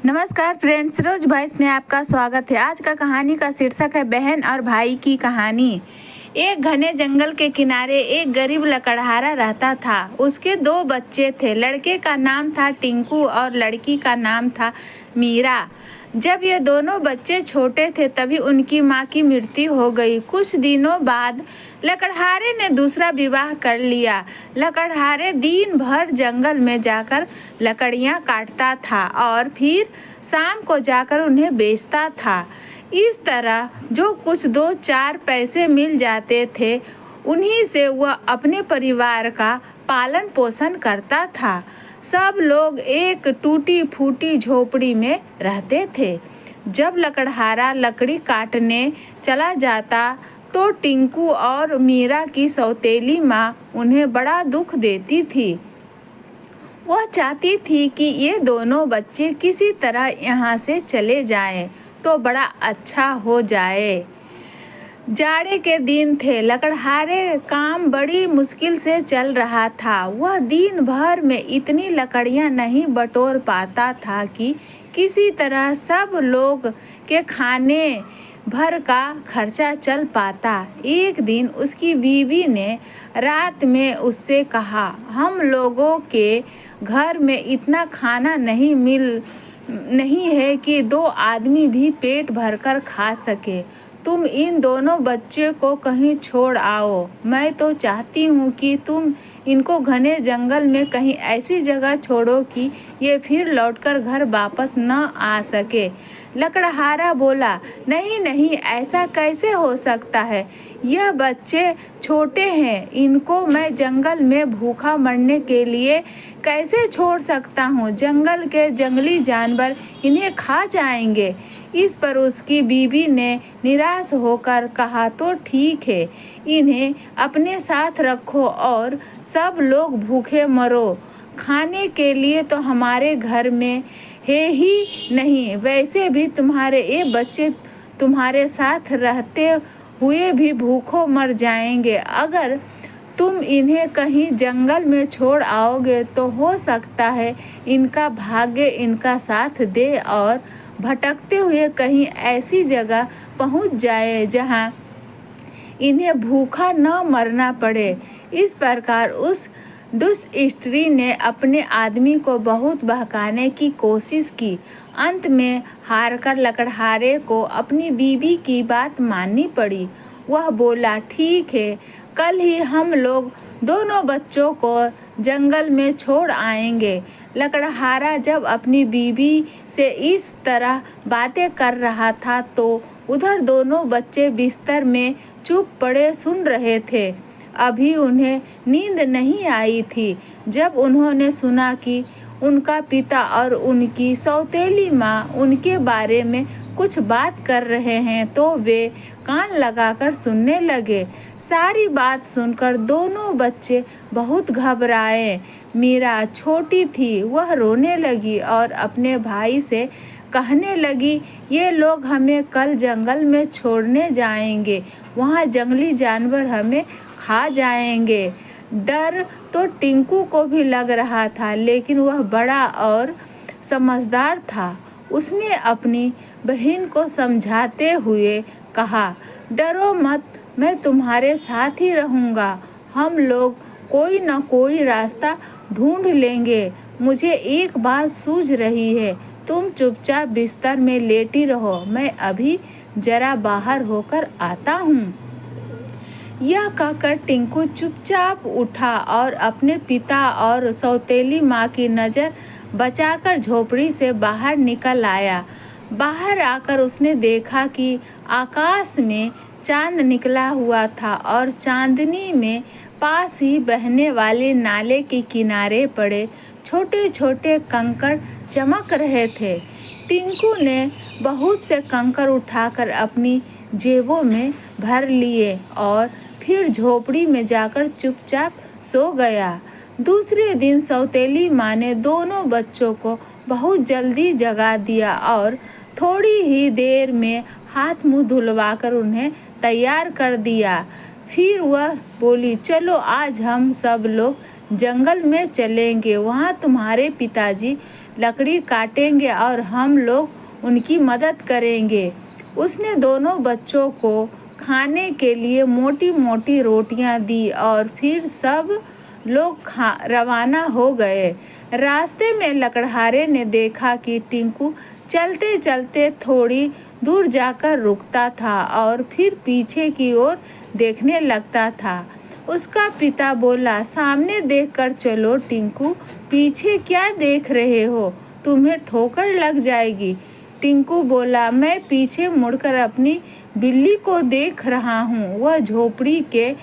नमस्कार फ्रेंड्स, रोज वॉइस में आपका स्वागत है। आज का कहानी का शीर्षक है बहन और भाई की कहानी। एक घने जंगल के किनारे एक गरीब लकड़हारा रहता था। उसके 2 बच्चे थे। लड़के का नाम था टिंकू और लड़की का नाम था मीरा। जब ये दोनों बच्चे छोटे थे तभी उनकी माँ की मृत्यु हो गई। कुछ दिनों बाद लकड़हारे ने दूसरा विवाह कर लिया। लकड़हारे दिन भर जंगल में जाकर लकड़ियाँ काटता था और फिर शाम को जाकर उन्हें बेचता था। इस तरह जो कुछ 2-4 पैसे मिल जाते थे उन्हीं से वह अपने परिवार का पालन पोषण करता था। सब लोग एक टूटी फूटी झोपड़ी में रहते थे। जब लकड़हारा लकड़ी काटने चला जाता तो टिंकू और मीरा की सौतेली माँ उन्हें बड़ा दुख देती थी। वह चाहती थी कि ये दोनों बच्चे किसी तरह यहाँ से चले जाएं तो बड़ा अच्छा हो जाए। जाड़े के दिन थे। लकड़हारे काम बड़ी मुश्किल से चल रहा था। वह दिन भर में इतनी लकड़ियाँ नहीं बटोर पाता था कि किसी तरह सब लोग के खाने भर का खर्चा चल पाता। एक दिन उसकी बीवी ने रात में उससे कहा, हम लोगों के घर में इतना खाना नहीं है कि 2 आदमी भी पेट भरकर खा सके। तुम इन दोनों बच्चे को कहीं छोड़ आओ। मैं तो चाहती हूँ कि तुम इनको घने जंगल में कहीं ऐसी जगह छोड़ो कि ये फिर लौटकर घर वापस न आ सके। लकड़हारा बोला, नहीं नहीं, ऐसा कैसे हो सकता है। यह बच्चे छोटे हैं, इनको मैं जंगल में भूखा मरने के लिए कैसे छोड़ सकता हूँ। जंगल के जंगली जानवर इन्हें खा जाएंगे। इस पर उसकी बीवी ने निराश होकर कहा, तो ठीक है, इन्हें अपने साथ रखो और सब लोग भूखे मरो। खाने के लिए तो हमारे घर में है ही नहीं। वैसे भी तुम्हारे ये बच्चे तुम्हारे साथ रहते हुए भी भूखों मर जाएंगे। अगर तुम इन्हें कहीं जंगल में छोड़ आओगे तो हो सकता है इनका भाग्य इनका साथ दे और भटकते हुए कहीं ऐसी जगह पहुंच जाए जहां इन्हें भूखा न मरना पड़े। इस प्रकार उस दुष्ट स्त्री ने अपने आदमी को बहुत बहकाने की कोशिश की। अंत में हारकर लकड़हारे को अपनी बीवी की बात माननी पड़ी। वह बोला, ठीक है, कल ही हम लोग दोनों बच्चों को जंगल में छोड़ आएंगे। लकड़हारा जब अपनी बीवी से इस तरह बातें कर रहा था तो उधर दोनों बच्चे बिस्तर में चुप पड़े सुन रहे थे। अभी उन्हें नींद नहीं आई थी। जब उन्होंने सुना कि उनका पिता और उनकी सौतेली माँ उनके बारे में कुछ बात कर रहे हैं तो वे कान लगाकर सुनने लगे। सारी बात सुनकर दोनों बच्चे बहुत घबराए। मीरा छोटी थी, वह रोने लगी और अपने भाई से कहने लगी, ये लोग हमें कल जंगल में छोड़ने जाएंगे। वहाँ जंगली जानवर हमें खा जाएंगे। डर तो टिंकू को भी लग रहा था, लेकिन वह बड़ा और समझदार था। उसने अपनी बहन को समझाते हुए कहा, डरो मत, मैं तुम्हारे साथ ही रहूँगा। हम लोग कोई न कोई रास्ता ढूंढ लेंगे। मुझे एक बात सूझ रही है, तुम चुपचाप बिस्तर में लेटी रहो, मैं अभी जरा बाहर होकर आता हूँ। यह कहकर टिंकू चुपचाप उठा और अपने पिता और सौतेली माँ की नज़र बचाकर झोपड़ी से बाहर निकल आया। बाहर आकर उसने देखा कि आकाश में चांद निकला हुआ था और चांदनी में पास ही बहने वाले नाले के किनारे पड़े छोटे छोटे कंकड़ चमक रहे थे। टिंकू ने बहुत से कंकड़ उठाकर अपनी जेबों में भर लिए और फिर झोपड़ी में जाकर चुपचाप सो गया। दूसरे दिन सौतेली माँ ने दोनों बच्चों को बहुत जल्दी जगा दिया और थोड़ी ही देर में हाथ मुंह धुलवाकर उन्हें तैयार कर दिया। फिर वह बोली, चलो आज हम सब लोग जंगल में चलेंगे। वहाँ तुम्हारे पिताजी लकड़ी काटेंगे और हम लोग उनकी मदद करेंगे। उसने दोनों बच्चों को खाने के लिए मोटी मोटी रोटियां दी और फिर सब लोग रवाना हो गए। रास्ते में लकड़हारे ने देखा कि टिंकू चलते चलते थोड़ी दूर जाकर रुकता था और फिर पीछे की ओर देखने लगता था। उसका पिता बोला, सामने देखकर चलो टिंकू, पीछे क्या देख रहे हो, तुम्हें ठोकर लग जाएगी। टिंकू बोला, मैं पीछे मुड़कर अपनी बिल्ली को देख रहा हूँ। वह झोपड़ी के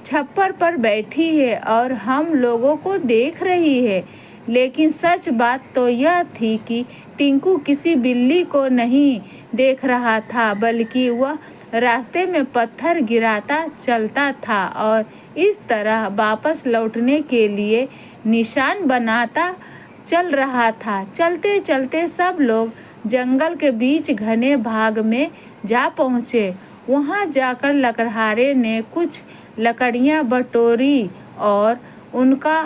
छप्पर पर बैठी है और हम लोगों को देख रही है। लेकिन सच बात तो यह थी कि टिंकू किसी बिल्ली को नहीं देख रहा था, बल्कि वह रास्ते में पत्थर गिराता चलता था और इस तरह वापस लौटने के लिए निशान बनाता चल रहा था। चलते चलते सब लोग जंगल के बीच घने भाग में जा पहुँचे। वहाँ जाकर लकड़हारे ने कुछ लकड़ियाँ बटोरी और उनका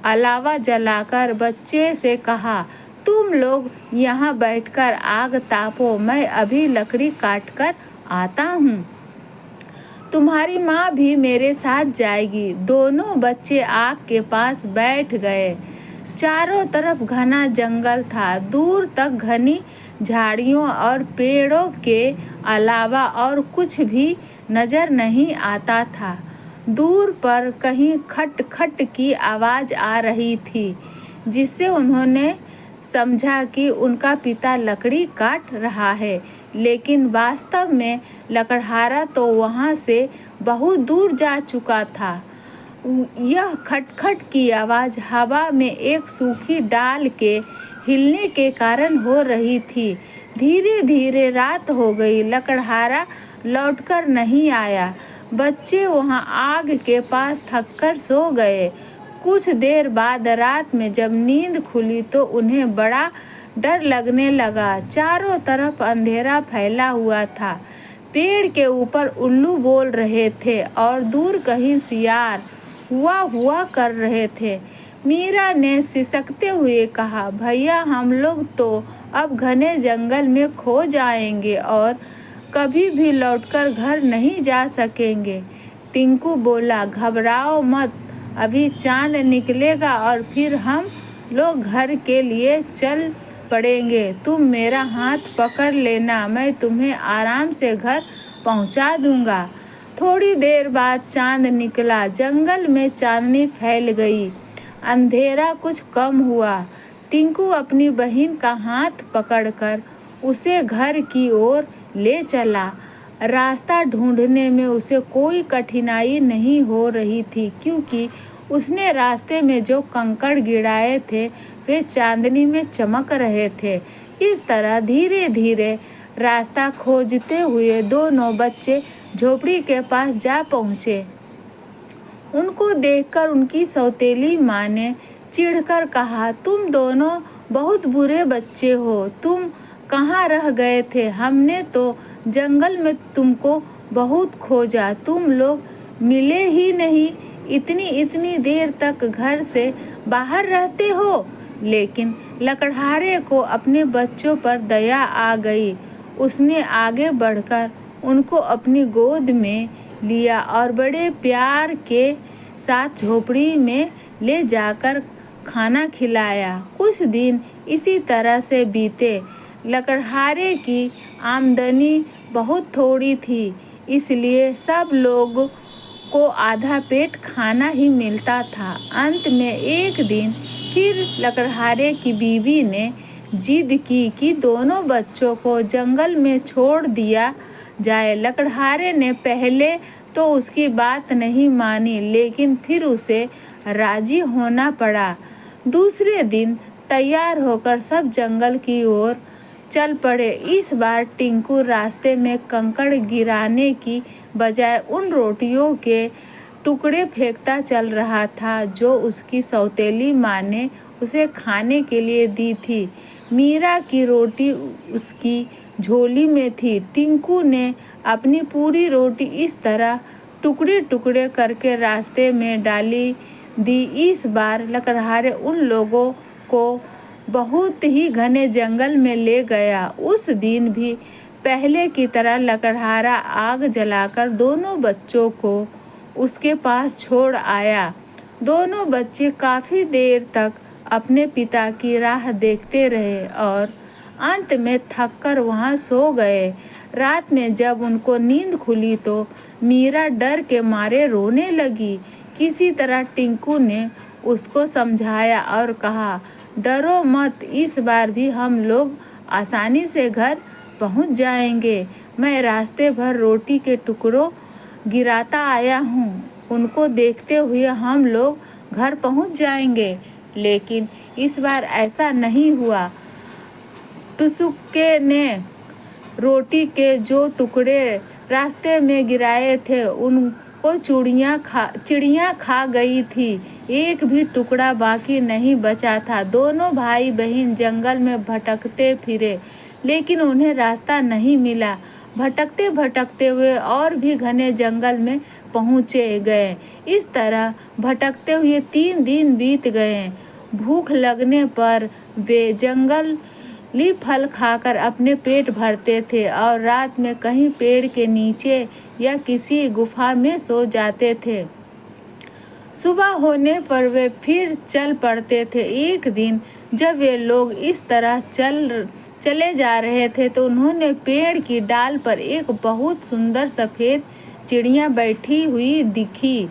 अलावा जलाकर बच्चे से कहा, तुम लोग यहाँ बैठकर आग तापो, मैं अभी लकड़ी काटकर आता हूँ। तुम्हारी माँ भी मेरे साथ जाएगी। दोनों बच्चे आग के पास बैठ गए। चारों तरफ घना जंगल था। दूर तक घनी झाड़ियों और पेड़ों के अलावा और कुछ भी नजर नहीं आता था। दूर पर कहीं खट खट की आवाज़ आ रही थी, जिससे उन्होंने समझा कि उनका पिता लकड़ी काट रहा है। लेकिन वास्तव में लकड़हारा तो वहाँ से बहुत दूर जा चुका था। यह खटखट की आवाज़ हवा में एक सूखी डाल के हिलने के कारण हो रही थी। धीरे धीरे रात हो गई। लकड़हारा लौटकर नहीं आया। बच्चे वहाँ आग के पास थककर सो गए। कुछ देर बाद रात में जब नींद खुली तो उन्हें बड़ा डर लगने लगा। चारों तरफ अंधेरा फैला हुआ था। पेड़ के ऊपर उल्लू बोल रहे थे और दूर कहीं सियार हुआ कर रहे थे। मीरा ने सिसकते हुए कहा, भैया हम लोग तो अब घने जंगल में खो जाएंगे और कभी भी लौटकर घर नहीं जा सकेंगे। टिंकू बोला, घबराओ मत, अभी चांद निकलेगा और फिर हम लोग घर के लिए चल पड़ेंगे। तुम मेरा हाथ पकड़ लेना, मैं तुम्हें आराम से घर पहुंचा दूंगा। थोड़ी देर बाद चांद निकला। जंगल में चांदनी फैल गई। अंधेरा कुछ कम हुआ। टिंकू अपनी बहन का हाथ पकड़कर उसे घर की ओर ले चला। रास्ता ढूंढने में उसे कोई कठिनाई नहीं हो रही थी, क्योंकि उसने रास्ते में जो कंकड़ गिराए थे वे चांदनी में चमक रहे थे। इस तरह धीरे धीरे रास्ता खोजते हुए दोनों बच्चे झोपड़ी के पास जा पहुँचे। उनको देखकर उनकी सौतेली माँ ने चिढ़कर कहा, तुम दोनों बहुत बुरे बच्चे हो। तुम कहाँ रह गए थे? हमने तो जंगल में तुमको बहुत खोजा, तुम लोग मिले ही नहीं। इतनी देर तक घर से बाहर रहते हो। लेकिन लकड़हारे को अपने बच्चों पर दया आ गई। उसने आगे बढ़कर उनको अपनी गोद में लिया और बड़े प्यार के साथ झोपड़ी में ले जाकर खाना खिलाया। कुछ दिन इसी तरह से बीते। लकड़हारे की आमदनी बहुत थोड़ी थी, इसलिए सब लोग को आधा पेट खाना ही मिलता था। अंत में एक दिन फिर लकड़हारे की बीवी ने जिद की कि दोनों बच्चों को जंगल में छोड़ दिया जाए। लकड़हारे ने पहले तो उसकी बात नहीं मानी, लेकिन फिर उसे राजी होना पड़ा। दूसरे दिन तैयार होकर सब जंगल की ओर चल पड़े। इस बार टिंकू रास्ते में कंकड़ गिराने की बजाय उन रोटियों के टुकड़े फेंकता चल रहा था जो उसकी सौतेली माँ ने उसे खाने के लिए दी थी। मीरा की रोटी उसकी झोली में थी। टिंकू ने अपनी पूरी रोटी इस तरह टुकड़े टुकड़े करके रास्ते में डाली दी। इस बार लकड़हारे उन लोगों को बहुत ही घने जंगल में ले गया। उस दिन भी पहले की तरह लकड़हारा आग जलाकर दोनों बच्चों को उसके पास छोड़ आया। दोनों बच्चे काफ़ी देर तक अपने पिता की राह देखते रहे और अंत में थककर वहाँ सो गए। रात में जब उनको नींद खुली तो मीरा डर के मारे रोने लगी। किसी तरह टिंकू ने उसको समझाया और कहा, डरो मत, इस बार भी हम लोग आसानी से घर पहुंच जाएंगे। मैं रास्ते भर रोटी के टुकड़ों गिराता आया हूँ, उनको देखते हुए हम लोग घर पहुंच जाएंगे। लेकिन इस बार ऐसा नहीं हुआ। टुसुके ने रोटी के जो टुकड़े रास्ते में गिराए थे उनको चिड़ियाँ खा गई थी। एक भी टुकड़ा बाकी नहीं बचा था। दोनों भाई बहन जंगल में भटकते फिरे लेकिन उन्हें रास्ता नहीं मिला। भटकते भटकते हुए और भी घने जंगल में पहुँचे गए। इस तरह भटकते हुए 3 दिन बीत गए। भूख लगने पर वे जंगली फल खाकर अपने पेट भरते थे और रात में कहीं पेड़ के नीचे या किसी गुफा में सो जाते थे। सुबह होने पर वे फिर चल पड़ते थे। एक दिन जब वे लोग इस तरह चले जा रहे थे तो उन्होंने पेड़ की डाल पर एक बहुत सुंदर सफ़ेद चिड़िया बैठी हुई दिखी।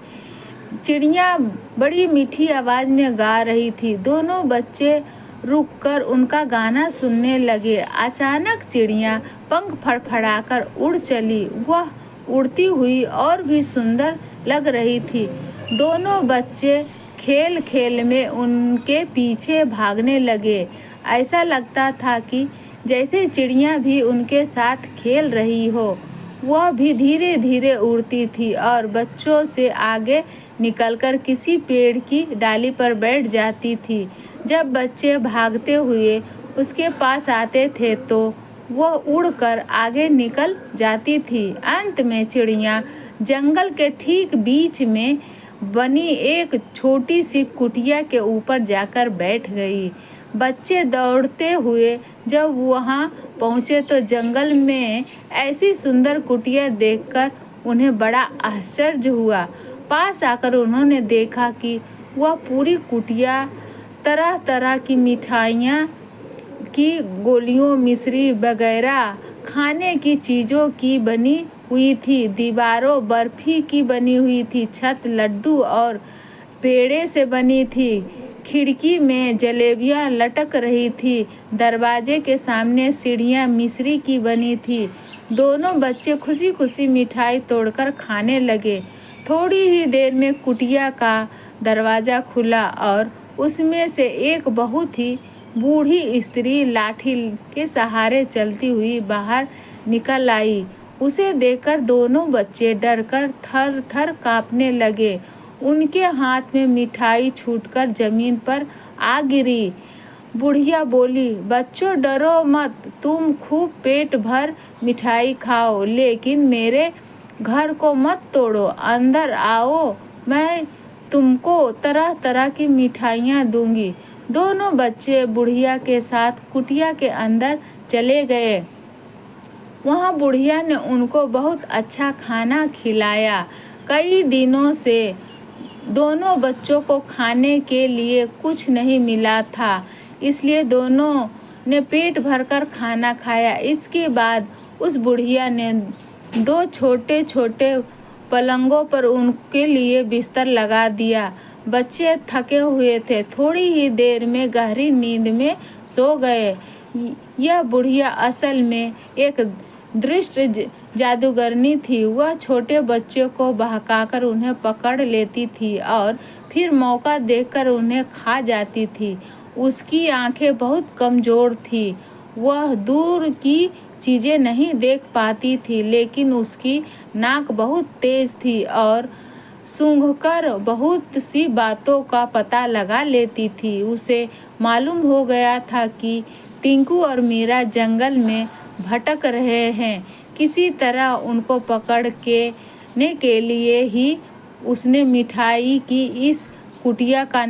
चिड़िया बड़ी मीठी आवाज़ में गा रही थी। दोनों बच्चे रुककर उनका गाना सुनने लगे। अचानक चिड़िया पंख फड़फड़ाकर उड़ चली। वह उड़ती हुई और भी सुंदर लग रही थी। दोनों बच्चे खेल खेल में उनके पीछे भागने लगे। ऐसा लगता था कि जैसे चिड़िया भी उनके साथ खेल रही हो। वह भी धीरे धीरे उड़ती थी और बच्चों से आगे निकलकर किसी पेड़ की डाली पर बैठ जाती थी। जब बच्चे भागते हुए उसके पास आते थे तो वह उड़कर आगे निकल जाती थी। अंत में चिड़िया जंगल के ठीक बीच में बनी एक छोटी सी कुटिया के ऊपर जाकर बैठ गई। बच्चे दौड़ते हुए जब वहां पहुंचे तो जंगल में ऐसी सुंदर कुटिया देखकर उन्हें बड़ा आश्चर्य हुआ। पास आकर उन्होंने देखा कि वह पूरी कुटिया तरह तरह की मिठाइयाँ की गोलियों, मिश्री वगैरह खाने की चीज़ों की बनी हुई थी। दीवारों बर्फ़ी की बनी हुई थी। छत लड्डू और पेड़े से बनी थी। खिड़की में जलेबियाँ लटक रही थी। दरवाजे के सामने सीढ़ियाँ मिश्री की बनी थी। दोनों बच्चे खुशी खुशी मिठाई तोड़कर खाने लगे। थोड़ी ही देर में कुटिया का दरवाज़ा खुला और उसमें से एक बहुत ही बूढ़ी स्त्री लाठी के सहारे चलती हुई बाहर निकल आई। उसे देखकर दोनों बच्चे डरकर थर थर काँपने लगे। उनके हाथ में मिठाई छूटकर जमीन पर आ गिरी। बुढ़िया बोली, बच्चों डरो मत, तुम खूब पेट भर मिठाई खाओ, लेकिन मेरे घर को मत तोड़ो। अंदर आओ, मैं तुमको तरह तरह की मिठाइयाँ दूंगी। दोनों बच्चे बुढ़िया के साथ कुटिया के अंदर चले गए। वहाँ बुढ़िया ने उनको बहुत अच्छा खाना खिलाया। कई दिनों से दोनों बच्चों को खाने के लिए कुछ नहीं मिला था, इसलिए दोनों ने पेट भरकर खाना खाया। इसके बाद उस बुढ़िया ने 2 छोटे छोटे पलंगों पर उनके लिए बिस्तर लगा दिया। बच्चे थके हुए थे, थोड़ी ही देर में गहरी नींद में सो गए। यह बुढ़िया असल में एक दृष्ट जादूगरनी थी। वह छोटे बच्चों को बहकाकर उन्हें पकड़ लेती थी और फिर मौका देखकर उन्हें खा जाती थी। उसकी आंखें बहुत कमज़ोर थी। वह दूर की चीज़ें नहीं देख पाती थी, लेकिन उसकी नाक बहुत तेज़ थी और सूंघकर बहुत सी बातों का पता लगा लेती थी। उसे मालूम हो गया था कि टिंकू और मीरा जंगल में भटक रहे हैं। किसी तरह उनको पकड़ने के लिए ही उसने मिठाई की इस कुटिया का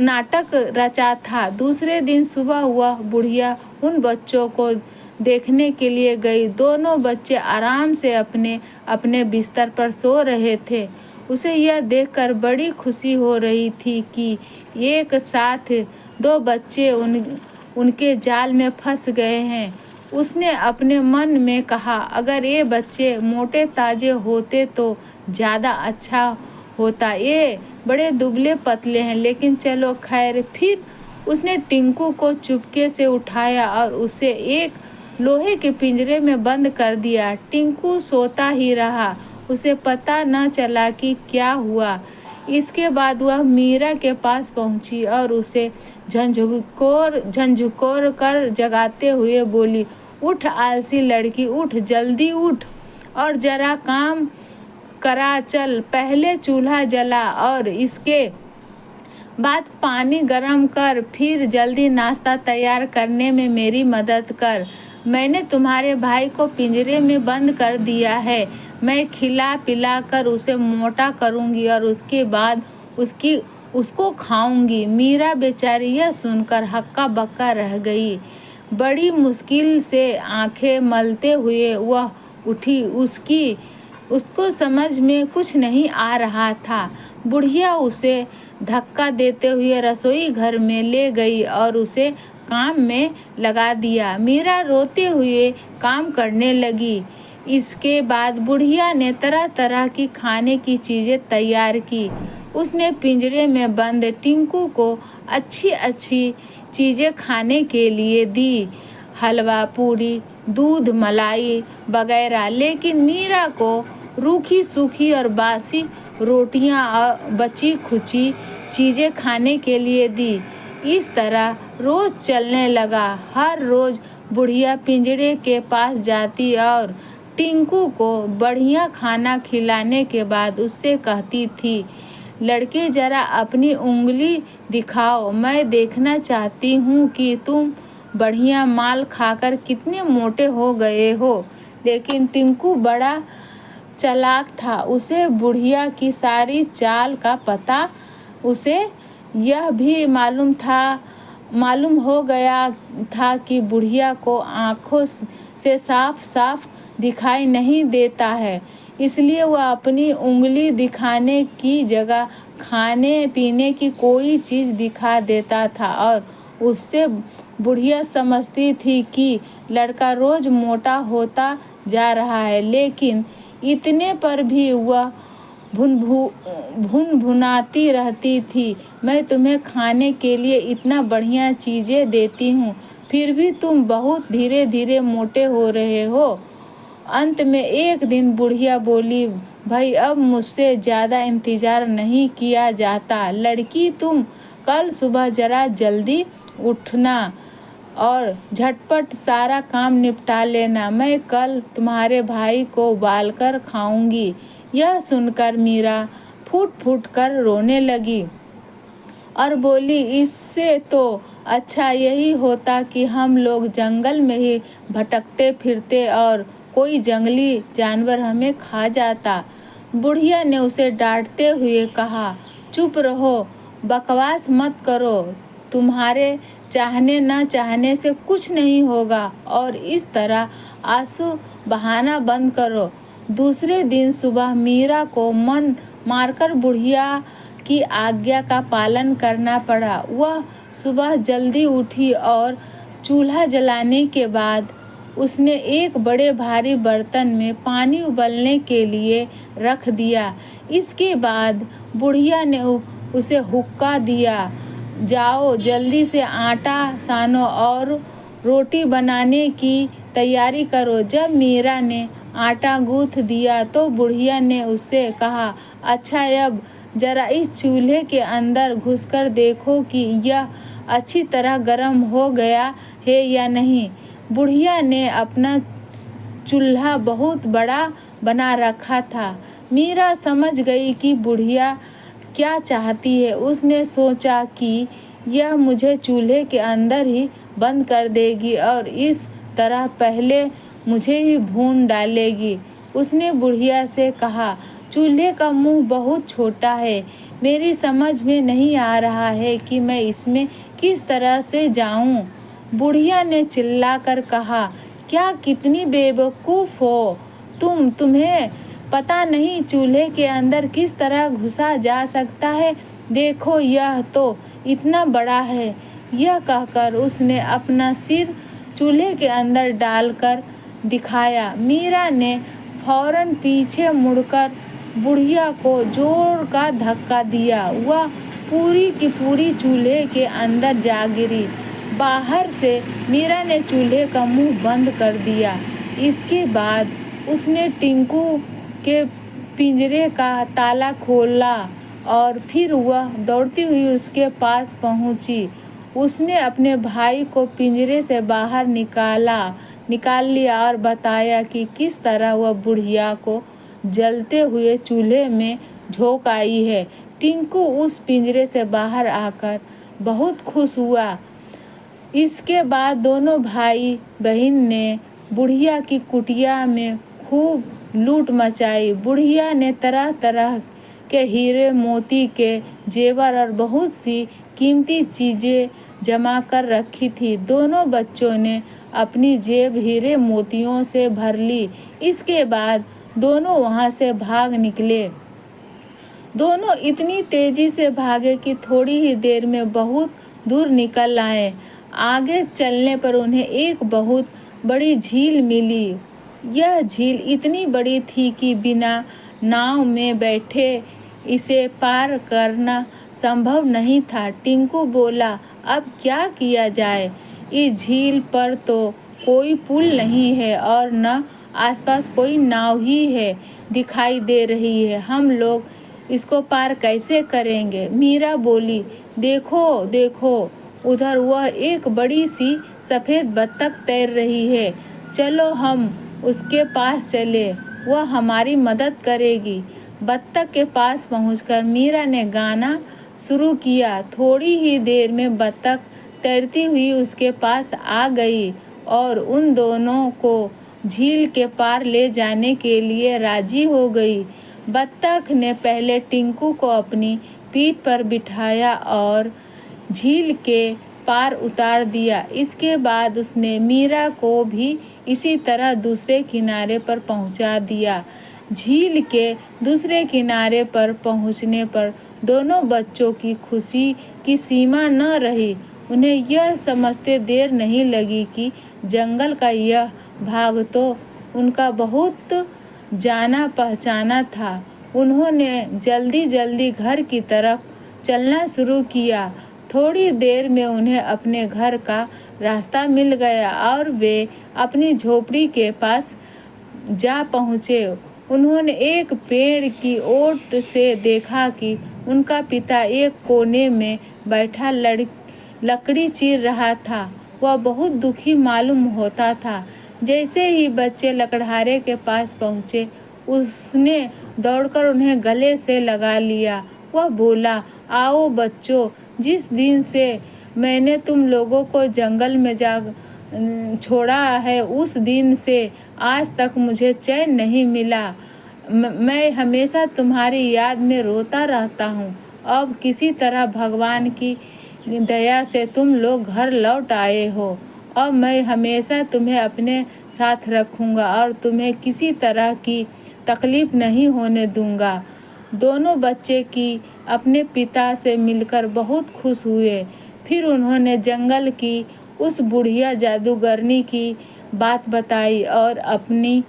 नाटक रचा था। दूसरे दिन सुबह हुआ, बुढ़िया उन बच्चों को देखने के लिए गई। दोनों बच्चे आराम से अपने अपने बिस्तर पर सो रहे थे। उसे यह देखकर बड़ी खुशी हो रही थी कि एक साथ दो बच्चे उनके जाल में फंस गए हैं। उसने अपने मन में कहा, अगर ये बच्चे मोटे ताजे होते तो ज़्यादा अच्छा होता। ये बड़े दुबले पतले हैं, लेकिन चलो खैर। फिर उसने टिंकू को चुपके से उठाया और उसे एक लोहे के पिंजरे में बंद कर दिया। टिंकू सोता ही रहा, उसे पता न चला कि क्या हुआ। इसके बाद वह मीरा के पास पहुंची और उसे झंझोर कर जगाते हुए बोली, उठ आलसी लड़की, उठ, जल्दी उठ और जरा काम करा चल। पहले चूल्हा जला और इसके बाद पानी गरम कर, फिर जल्दी नाश्ता तैयार करने में मेरी मदद कर। मैंने तुम्हारे भाई को पिंजरे में बंद कर दिया है। मैं खिला पिला कर उसे मोटा करूंगी और उसके बाद उसको खाऊंगी। मीरा बेचारी यह सुनकर हक्का बक्का रह गई। बड़ी मुश्किल से आंखें मलते हुए वह उठी। उसको समझ में कुछ नहीं आ रहा था। बुढ़िया उसे धक्का देते हुए रसोई घर में ले गई और उसे काम में लगा दिया। मीरा रोते हुए काम करने लगी। इसके बाद बुढ़िया ने तरह तरह की खाने की चीज़ें तैयार की। उसने पिंजरे में बंद टिंकू को अच्छी अच्छी चीज़ें खाने के लिए दी, हलवा, पूरी, दूध, मलाई वगैरह। लेकिन मीरा को रूखी सूखी और बासी रोटियां और बची खुची चीज़ें खाने के लिए दी। इस तरह रोज़ चलने लगा। हर रोज़ बुढ़िया पिंजरे के पास जाती और टिंकू को बढ़िया खाना खिलाने के बाद उससे कहती थी, लड़के ज़रा अपनी उंगली दिखाओ, मैं देखना चाहती हूँ कि तुम बढ़िया माल खाकर कितने मोटे हो गए हो। लेकिन टिंकू बड़ा चालाक था। उसे बुढ़िया की सारी चाल का पता। उसे यह भी मालूम हो गया था कि बुढ़िया को आँखों से साफ साफ दिखाई नहीं देता है, इसलिए वह अपनी उंगली दिखाने की जगह खाने पीने की कोई चीज़ दिखा देता था और उससे बुढ़िया समझती थी कि लड़का रोज़ मोटा होता जा रहा है। लेकिन इतने पर भी वह भुनाती रहती थी, मैं तुम्हें खाने के लिए इतना बढ़िया चीज़ें देती हूँ, फिर भी तुम बहुत धीरे धीरे मोटे हो रहे हो। अंत में एक दिन बुढ़िया बोली, भाई अब मुझसे ज़्यादा इंतज़ार नहीं किया जाता। लड़की, तुम कल सुबह ज़रा जल्दी उठना और झटपट सारा काम निपटा लेना। मैं कल तुम्हारे भाई को उबाल कर खाऊंगी। यह सुनकर मीरा फूट फूट कर रोने लगी और बोली, इससे तो अच्छा यही होता कि हम लोग जंगल में ही भटकते फिरते और कोई जंगली जानवर हमें खा जाता। बुढ़िया ने उसे डांटते हुए कहा, चुप रहो, बकवास मत करो, तुम्हारे चाहने न चाहने से कुछ नहीं होगा और इस तरह आंसू बहाना बंद करो। दूसरे दिन सुबह मीरा को मन मारकर बुढ़िया की आज्ञा का पालन करना पड़ा। वह सुबह जल्दी उठी और चूल्हा जलाने के बाद उसने एक बड़े भारी बर्तन में पानी उबलने के लिए रख दिया। इसके बाद बुढ़िया ने उसे हुक्का दिया, जाओ जल्दी से आटा सानो और रोटी बनाने की तैयारी करो। जब मीरा ने आटा गूँथ दिया तो बुढ़िया ने उससे कहा, अच्छा अब ज़रा इस चूल्हे के अंदर घुसकर देखो कि यह अच्छी तरह गर्म हो गया है या नहीं। बुढ़िया ने अपना चूल्हा बहुत बड़ा बना रखा था। मीरा समझ गई कि बुढ़िया क्या चाहती है। उसने सोचा कि यह मुझे चूल्हे के अंदर ही बंद कर देगी और इस तरह पहले मुझे ही भून डालेगी। उसने बुढ़िया से कहा, चूल्हे का मुंह बहुत छोटा है, मेरी समझ में नहीं आ रहा है कि मैं इसमें किस तरह से जाऊं। बुढ़िया ने चिल्लाकर कहा, क्या कितनी बेवकूफ़ हो तुम्हें पता नहीं चूल्हे के अंदर किस तरह घुसा जा सकता है। देखो यह तो इतना बड़ा है। यह कहकर उसने अपना सिर चूल्हे के अंदर डालकर दिखाया। मीरा ने फौरन पीछे मुड़कर बुढ़िया को जोर का धक्का दिया। वह पूरी की पूरी चूल्हे के अंदर जा गिरी। बाहर से मीरा ने चूल्हे का मुंह बंद कर दिया। इसके बाद उसने टिंकू के पिंजरे का ताला खोला और फिर वह दौड़ती हुई उसके पास पहुंची। उसने अपने भाई को पिंजरे से बाहर निकाल लिया और बताया कि किस तरह वह बुढ़िया को जलते हुए चूल्हे में झोंक आई है। टिंकू उस पिंजरे से बाहर आकर बहुत खुश हुआ। इसके बाद दोनों भाई बहन ने बुढ़िया की कुटिया में खूब लूट मचाई। बुढ़िया ने तरह तरह के हीरे मोती के जेवर और बहुत सी कीमती चीज़ें जमा कर रखी थी। दोनों बच्चों ने अपनी जेब हीरे मोतियों से भर ली। इसके बाद दोनों वहाँ से भाग निकले। दोनों इतनी तेजी से भागे कि थोड़ी ही देर में बहुत दूर निकल आए। आगे चलने पर उन्हें एक बहुत बड़ी झील मिली। यह झील इतनी बड़ी थी कि बिना नाव में बैठे इसे पार करना संभव नहीं था। टिंकू बोला, अब क्या किया जाए? इस झील पर तो कोई पुल नहीं है और न आसपास कोई नाव ही है दिखाई दे रही है। हम लोग इसको पार कैसे करेंगे? मीरा बोली, देखो देखो, उधर वह एक बड़ी सी सफ़ेद बत्तख तैर रही है। चलो हम उसके पास चले, वह हमारी मदद करेगी। बत्तख के पास पहुंचकर मीरा ने गाना शुरू किया। थोड़ी ही देर में बत्तख तैरती हुई उसके पास आ गई और उन दोनों को झील के पार ले जाने के लिए राजी हो गई। बत्तख ने पहले टिंकू को अपनी पीठ पर बिठाया और झील के पार उतार दिया। इसके बाद उसने मीरा को भी इसी तरह दूसरे किनारे पर पहुंचा दिया। झील के दूसरे किनारे पर पहुंचने पर दोनों बच्चों की खुशी की सीमा न रही। उन्हें यह समझते देर नहीं लगी कि जंगल का यह भाग तो उनका बहुत जाना पहचाना था। उन्होंने जल्दी जल्दी घर की तरफ चलना शुरू किया। थोड़ी देर में उन्हें अपने घर का रास्ता मिल गया और वे अपनी झोपड़ी के पास जा पहुँचे। उन्होंने एक पेड़ की ओट से देखा कि उनका पिता एक कोने में बैठा लकड़ी चीर रहा था। वह बहुत दुखी मालूम होता था। जैसे ही बच्चे लकड़हारे के पास पहुँचे, उसने दौड़कर उन्हें गले से लगा लिया। वह बोला, आओ बच्चों, जिस दिन से मैंने तुम लोगों को जंगल में छोड़ा है, उस दिन से आज तक मुझे चैन नहीं मिला। मैं हमेशा तुम्हारी याद में रोता रहता हूँ। अब किसी तरह भगवान की दया से तुम लोग घर लौट आए हो। अब मैं हमेशा तुम्हें अपने साथ रखूँगा और तुम्हें किसी तरह की तकलीफ़ नहीं होने दूँगा। दोनों बच्चे की अपने पिता से मिलकर बहुत खुश हुए। फिर उन्होंने जंगल की उस बुढ़िया जादूगरनी की बात बताई और अपनी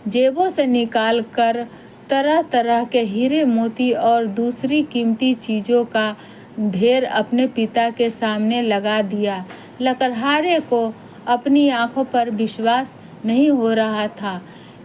जेबों से निकाल कर तरह तरह के हीरे मोती और दूसरी कीमती चीज़ों का ढेर अपने पिता के सामने लगा दिया। लकड़हारे को अपनी आंखों पर विश्वास नहीं हो रहा था।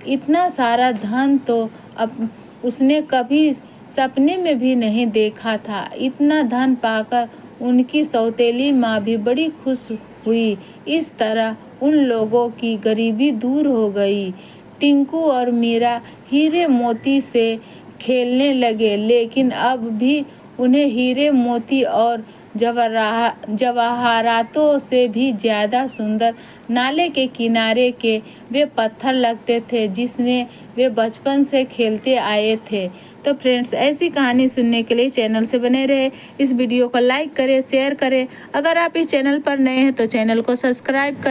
इतना सारा धन तो अब उसने कभी सपने में भी नहीं देखा था। इतना धन पाकर उनकी सौतेली माँ भी बड़ी खुश हुई। इस तरह उन लोगों की गरीबी दूर हो गई। टिंकू और मीरा हीरे मोती से खेलने लगे, लेकिन अब भी उन्हें हीरे मोती और जवाहरातों से भी ज़्यादा सुंदर। नाले के किनारे के वे पत्थर लगते थे जिसमें वे बचपन से खेलते आए थे। तो फ्रेंड्स, ऐसी कहानी सुनने के लिए चैनल से बने रहे। इस वीडियो को लाइक करें, शेयर करें। अगर आप इस चैनल पर नए हैं तो चैनल को सब्सक्राइब करें।